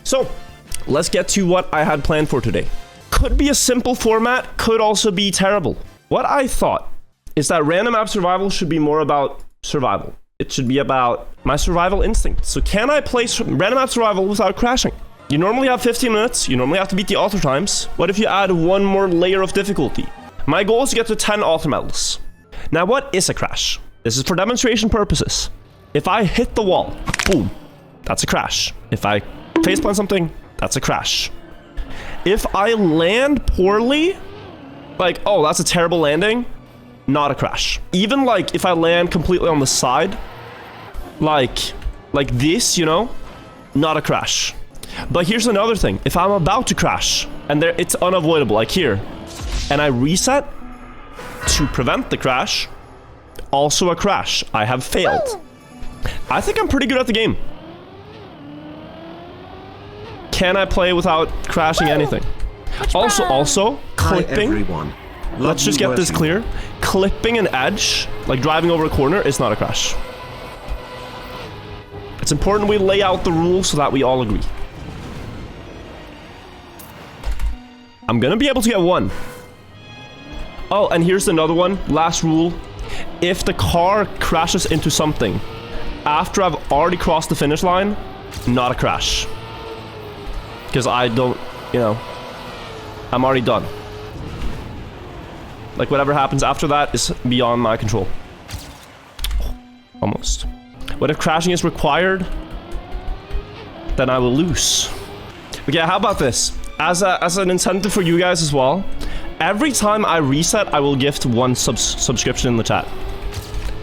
So, let's get to what I had planned for today. Could be a simple format, could also be terrible. What I thought is that random map survival should be more about survival. It should be about my survival instinct. So can I play random map survival without crashing? You normally have 15 minutes, you normally have to beat the author times. What if you add one more layer of difficulty? My goal is to get to 10 author medals. Now what is a crash? This is for demonstration purposes. If I hit the wall, boom, that's a crash. If I faceplant something, that's a crash. If I land poorly, like, oh, that's a terrible landing, not a crash. Even like if I land completely on the side, like this, you know, not a crash. But here's another thing. If I'm about to crash and it's unavoidable, like here, and I reset to prevent the crash, also a crash. I have failed. I think I'm pretty good at the game. Can I play without crashing anything? Also, clipping. Let's just get this clear. Clipping an edge, like driving over a corner, is not a crash. It's important we lay out the rules so that we all agree. I'm gonna be able to get one. Oh, and here's another one. Last rule. If the car crashes into something after I've already crossed the finish line, not a crash. Because I don't, you know, I'm already done. Like, whatever happens after that is beyond my control. Almost. What if crashing is required? Then I will lose. Okay, how about this? As an incentive for you guys as well, every time I reset, I will gift one subscription in the chat.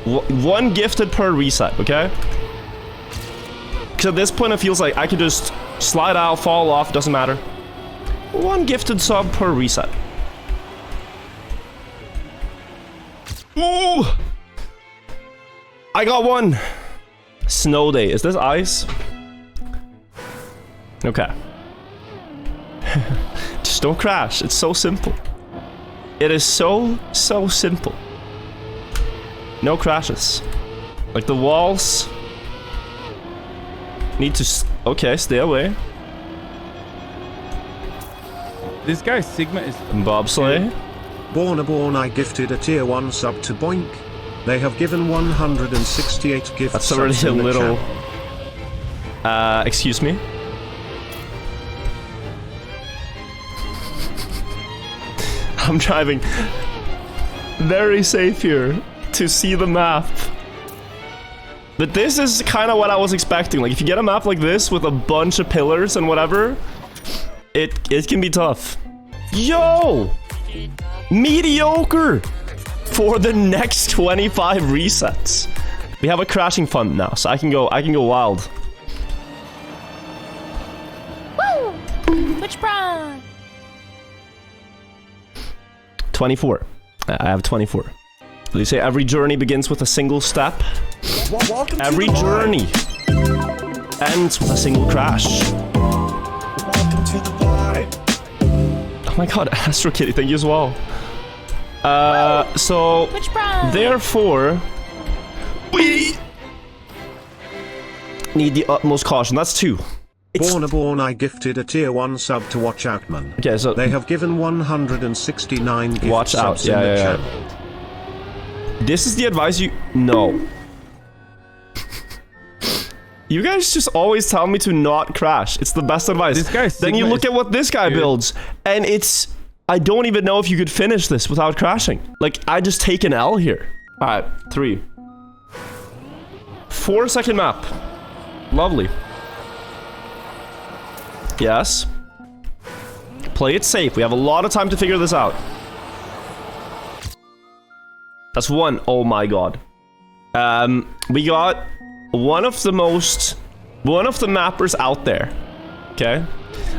One gifted per reset, okay? Because at this point, it feels like I could just slide out, fall off, doesn't matter. One gifted sub per reset. Ooh! I got one! Snow day. Is this ice? Okay. Just don't crash. It's so simple. It is so simple. No crashes. Like, the walls need to... Okay, stay away. This guy Sigma is... Bobsleigh. Born I gifted a tier 1 sub to Boink. They have given 168 gifts. That's already a little... excuse me? I'm driving very safe here to see the map. But this is kind of what I was expecting. Like, if you get a map like this with a bunch of pillars and whatever, it can be tough. Yo! Mediocre! For the next 25 resets. We have a crashing fund now, so I can go wild. Woo! Which prime? 24. I have 24. They say every journey begins with a single step. Every journey ends with a single crash. Welcome to the vibe. Oh my god, Astro Kitty, thank you as well. So therefore, we need the utmost caution. That's 2. Born I gifted a tier 1 sub to Watch Out Man. Okay, so they have given 169 gift Watch Out. subs in the channel. This is the advice you... No. You guys just always tell me to not crash. It's the best advice. This guy then you look at what this guy builds, and it's... I don't even know if you could finish this without crashing. Like, I just take an L here. Alright, 3. 4-second map. Lovely. Yes. Play it safe. We have a lot of time to figure this out. That's 1. Oh my god. We got one of the mappers out there. Okay.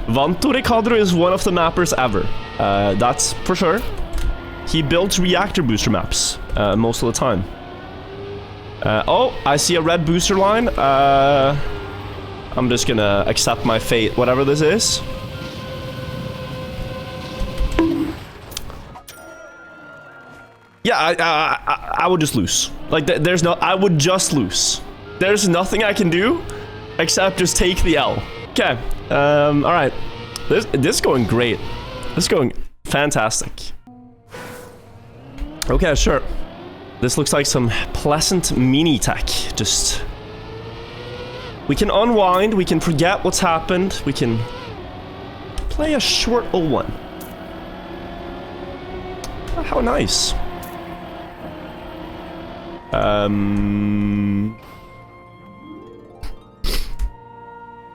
Vantori Kadru is one of the mappers ever. That's for sure. He builds reactor booster maps most of the time. Oh, I see a red booster line. I'm just gonna accept my fate, whatever this is. Yeah, I would just lose. Like, I would just lose. There's nothing I can do except just take the L. Okay. All right. This is going great. This is going fantastic. Okay, sure. This looks like some pleasant mini tech. Just we can unwind. We can forget what's happened. We can play a short 0-1. How nice.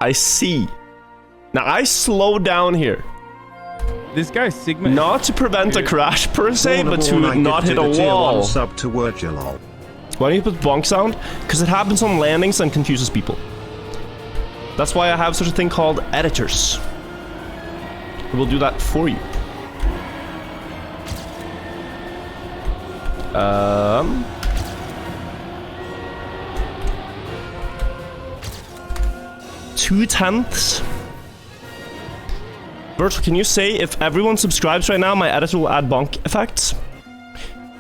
I see. Now I slow down here. This guy Sigma. is- Not to prevent a crash per se, but to Born, I not hit a gifted tier wall. 1 sub to Wirtual. Why don't you put bonk sound? Because it happens on landings and confuses people. That's why I have such a thing called editors. We'll do that for you. 2/10. Virtual, can you say if everyone subscribes right now, my editor will add bonk effects?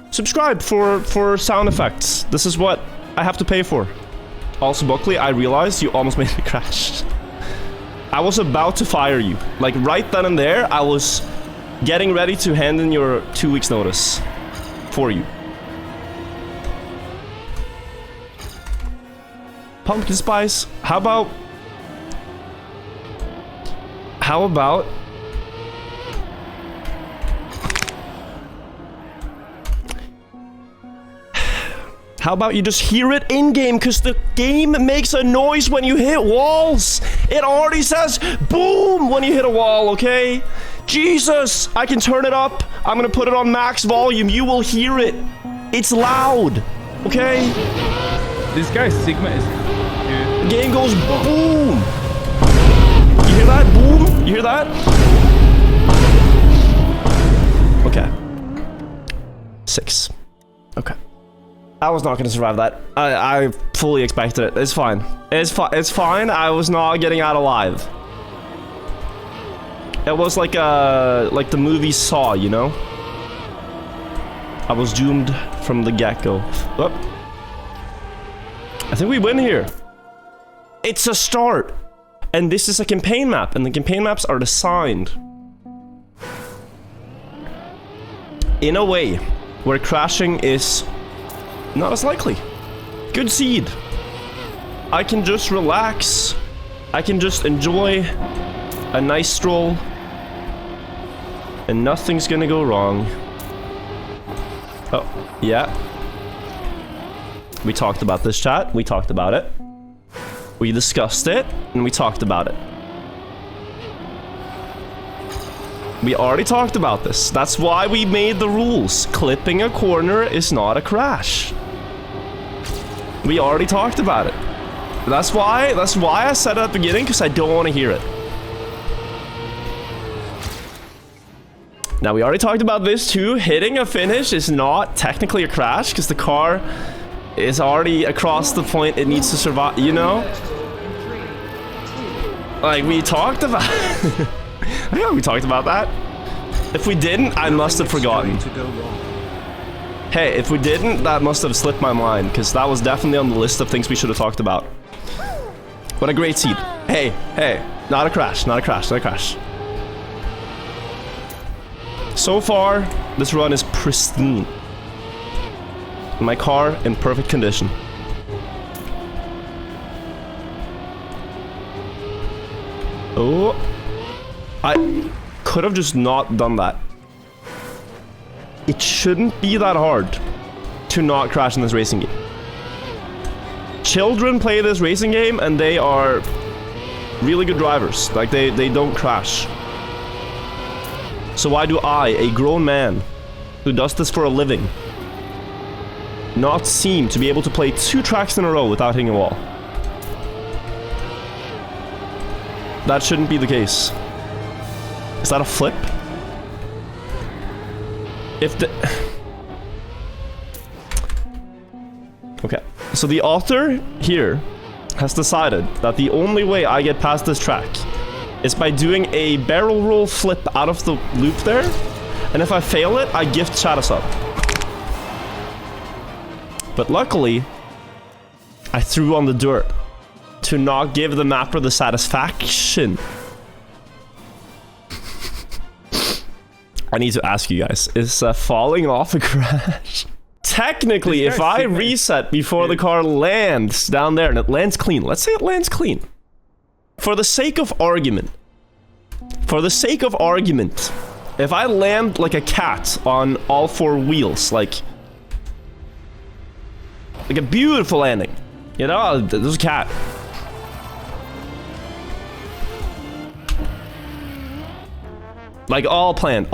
Subscribe for sound effects. This is what I have to pay for. Also, Buckley, I realized you almost made me crash. I was about to fire you. Like, right then and there, I was getting ready to hand in your 2 weeks notice for you. Pumpkin spice. How about you just hear it in-game, because the game makes a noise when you hit walls. It already says boom when you hit a wall, okay? Jesus, I can turn it up. I'm gonna put it on max volume. You will hear it. It's loud, okay? This guy Sigma is. Dude. The game goes boom. You hear that? Boom? You hear that? Okay. 6. Okay. I was not going to survive that. I fully expected it. It's fine. It's fine. I was not getting out alive. It was like the movie Saw, you know? I was doomed from the get-go. Oh. I think we win here. It's a start. And this is a campaign map, and the campaign maps are designed in a way where crashing is not as likely. Good seed. I can just relax. I can just enjoy a nice stroll. And nothing's gonna go wrong. Oh, yeah. We talked about this, chat. We talked about it. We discussed it, and we talked about it. We already talked about this. That's why we made the rules. Clipping a corner is not a crash. We already talked about it. That's why I said it at the beginning, because I don't want to hear it. Now, we already talked about this too. Hitting a finish is not technically a crash, because the car is already across the point it needs to survive, you know? Like, we talked about I know we talked about that. If we didn't, I must have forgotten. Hey, if we didn't, that must have slipped my mind, because that was definitely on the list of things we should have talked about. What a great seed. Hey, not a crash, not a crash, not a crash. So far, this run is pristine. My car in perfect condition. Oh, I could have just not done that. It shouldn't be that hard to not crash in this racing game. Children play this racing game and they are really good drivers. Like, they don't crash. So why do I, a grown man who does this for a living, not seem to be able to play 2 tracks in a row without hitting a wall? That shouldn't be the case. Is that a flip? If the... Okay. So the author here has decided that the only way I get past this track is by doing a barrel roll flip out of the loop there. And if I fail it, I gift chat a sub. But luckily, I threw on the dirt to not give the mapper the satisfaction. I need to ask you guys, is falling off a crash? Technically, if I reset before the car lands down there and it lands clean, let's say it lands clean. For the sake of argument, if I land like a cat on all four wheels, like a beautiful landing, you know, there's a cat. Like all planned.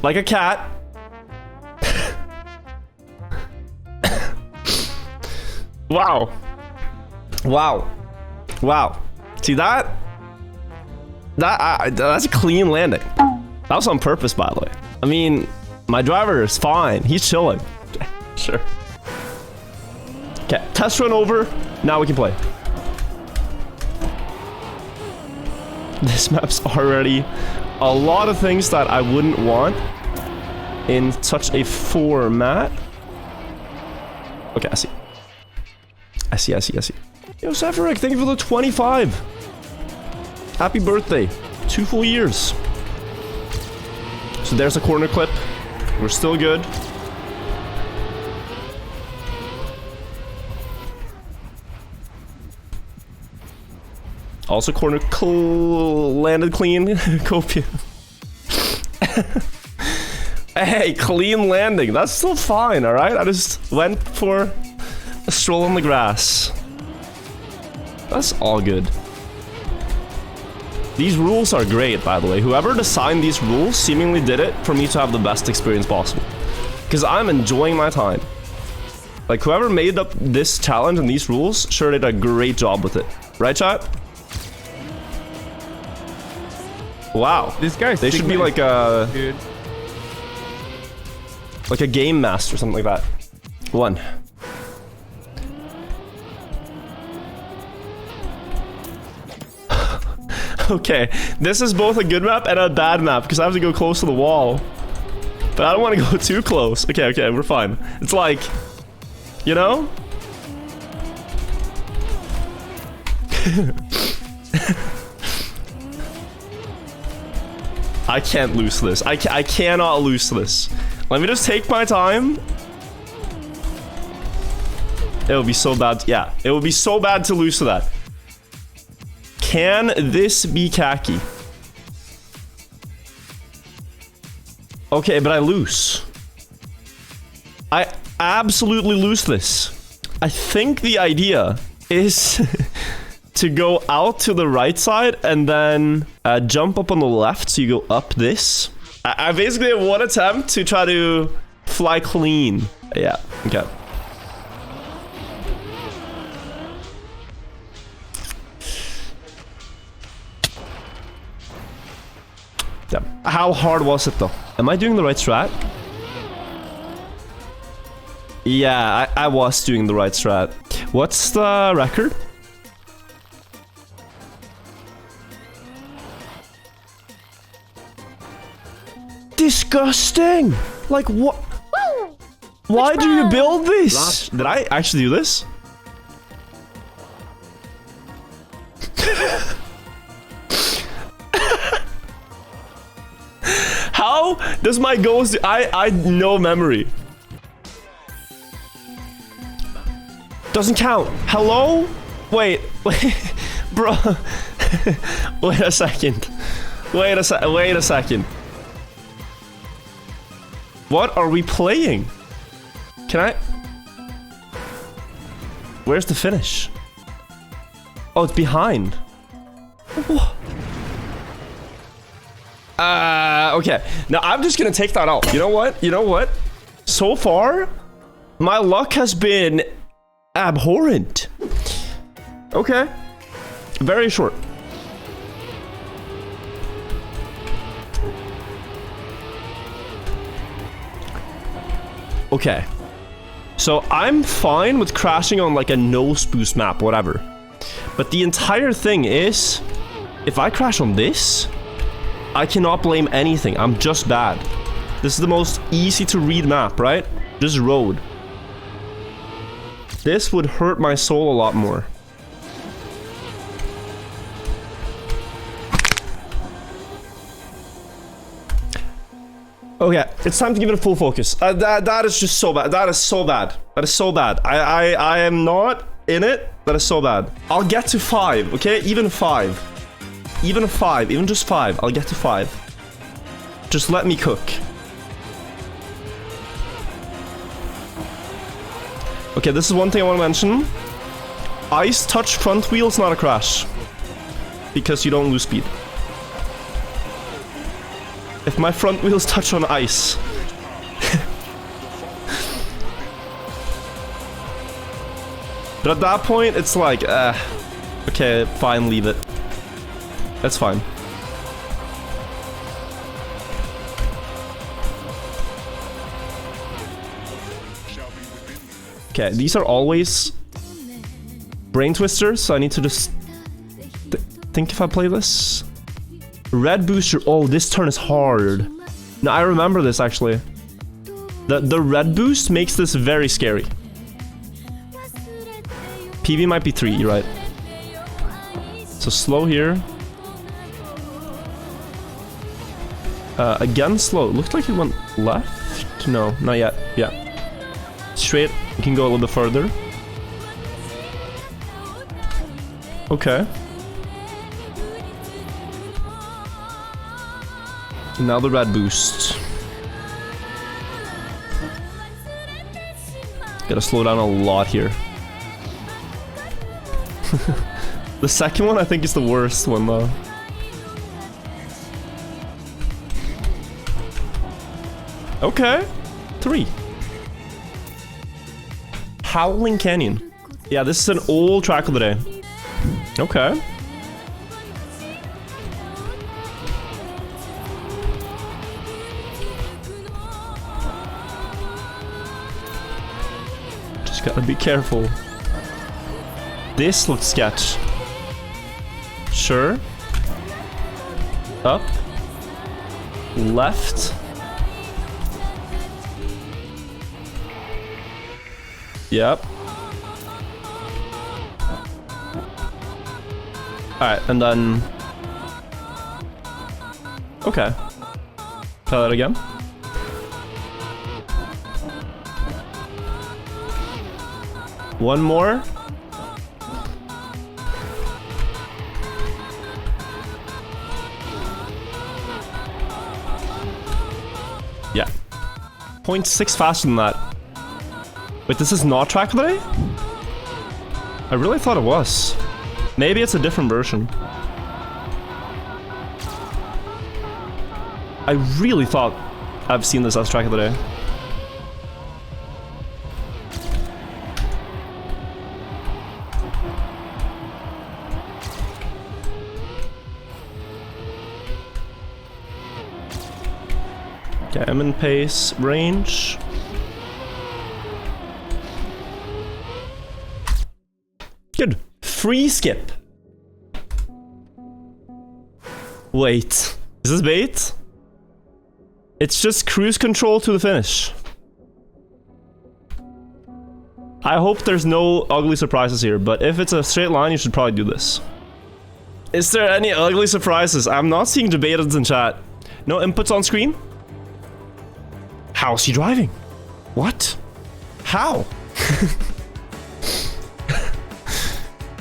Like a cat. Wow. See that? That's a clean landing. That was on purpose, by the way. I mean, my driver is fine. He's chilling. Sure. Okay, test run over. Now we can play. This map's already a lot of things that I wouldn't want in such a format. Okay, I see. Yo, Sephiroth, thank you for the 25. Happy birthday. 2 full years. So there's a corner clip. We're still good. Also corner landed clean. Copia. Hey, clean landing. That's still fine, alright? I just went for a stroll on the grass. That's all good. These rules are great, by the way. Whoever designed these rules seemingly did it for me to have the best experience possible. Because I'm enjoying my time. Like, whoever made up this challenge and these rules sure did a great job with it. Right, chat? Wow. This guy. They should be like a... Dude. Like a game master or something like that. 1. Okay, this is both a good map and a bad map because I have to go close to the wall. But I don't want to go too close. Okay, we're fine. It's like, you know? I can't lose this. I cannot lose this. Let me just take my time. It would be so bad. Yeah, it would be so bad to lose to that. Can this be khaki? Okay, but I lose. I absolutely lose this. I think the idea is to go out to the right side and then jump up on the left, so you go up this. I basically have one attempt to try to fly clean. Yeah, okay. Damn. How hard was it though? Am I doing the right strat? Yeah, I was doing the right strat. What's the record? Disgusting! Like what? Why do you build this? Did I actually do this? How does my ghost? I no memory. Doesn't count. Hello? Wait, bro. Wait a second. Wait a second. What are we playing? Can I? Where's the finish? Oh, it's behind. Okay. Now I'm just gonna take that out. You know what? So far, my luck has been abhorrent. Okay. Very short. Okay. So I'm fine with crashing on like a nose boost map, whatever. But the entire thing is, if I crash on this, I cannot blame anything. I'm just bad. This is the most easy to read map, right? Just road. This would hurt my soul a lot more. Okay, it's time to give it a full focus. That is just so bad. That is so bad. That is so bad. I am not in it. That is so bad. I'll get to 5, okay? Even 5. Even a 5. Even just 5. I'll get to 5. Just let me cook. Okay, this is one thing I want to mention. Ice touch front wheels, not a crash. Because you don't lose speed. If my front wheels touch on ice. But at that point, it's like, okay, fine, leave it. That's fine. Okay, these are always brain twisters, so I need to just think if I play this. Red booster. Oh, this turn is hard. No, I remember this actually. The red boost makes this very scary. PB might be 3, you're right. So slow here. Again slow. Looked like it went left. No, not yet. Yeah. Straight. You can go a little bit further. Okay. Now the red boost. Gotta slow down a lot here. The second one I think is the worst one though. Okay. 3. Howling Canyon. Yeah, this is an old track of the day. Okay. Just gotta be careful. This looks sketch. Sure. Up. Left. Yep. Alright, and then... Okay. Try that again. One more. Yeah. 0.6 faster than that. Wait, this is not track of the day? I really thought it was. Maybe it's a different version. I really thought I've seen this as track of the day. Okay, I'm in pace range. Good. Free skip. Wait. Is this bait? It's just cruise control to the finish. I hope there's no ugly surprises here, but if it's a straight line, you should probably do this. Is there any ugly surprises? I'm not seeing debateds in chat. No inputs on screen? How's he driving? What? How?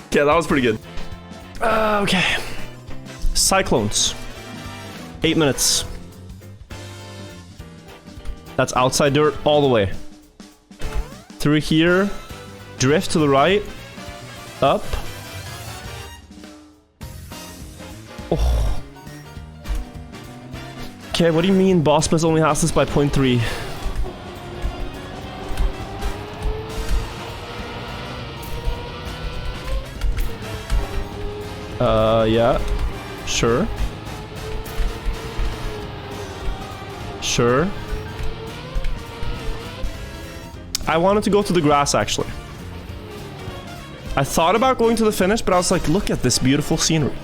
Okay, that was pretty good. Okay. Cyclones. 8 minutes. That's outside dirt all the way. Through here. Drift to the right. Up. Oh. Okay, what do you mean Boss Plus only has this by 0.3? Yeah. Sure. Sure. I wanted to go to the grass, actually. I thought about going to the finish, but I was like, look at this beautiful scenery.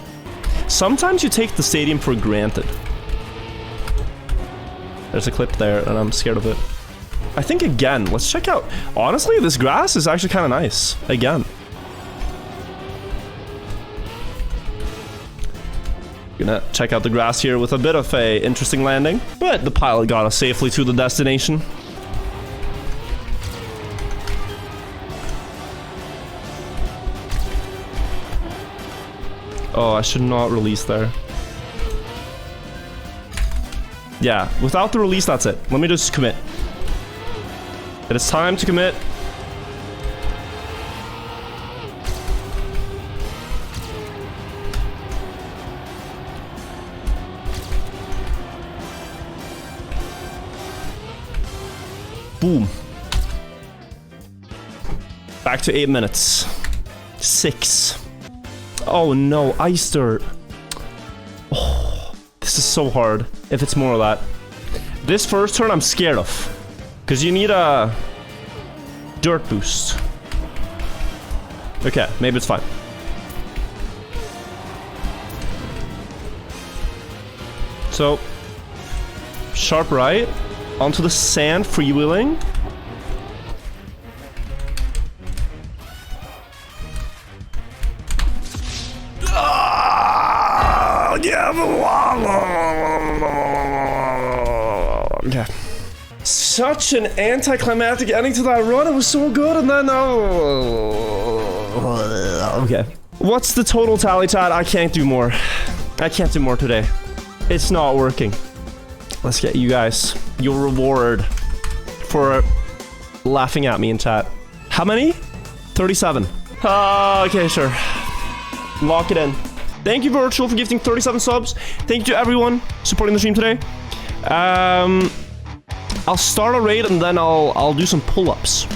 Sometimes you take the stadium for granted. There's a clip there, and I'm scared of it. I think again, let's check out. Honestly, this grass is actually kind of nice. Again. Gonna check out the grass here with a bit of a interesting landing. But the pilot got us safely to the destination. Oh, I should not release there. Yeah, without the release, that's it. Let me just commit. It is time to commit. Boom. Back to 8 minutes. 6. Oh no, ice dirt. Oh, this is so hard if it's more of that. This first turn I'm scared of. Because you need a dirt boost. Okay, maybe it's fine. So, sharp right, onto the sand, freewheeling. Okay. Such an anticlimactic ending to that run. It was so good, and then okay. What's the total tally, chat? I can't do more. I can't do more today. It's not working. Let's get you guys your reward for laughing at me in chat. How many? 37. Okay, sure. Lock it in. Thank you, Wirtual, for gifting 37 subs. Thank you to everyone supporting the stream today. I'll start a raid and then I'll do some pull-ups.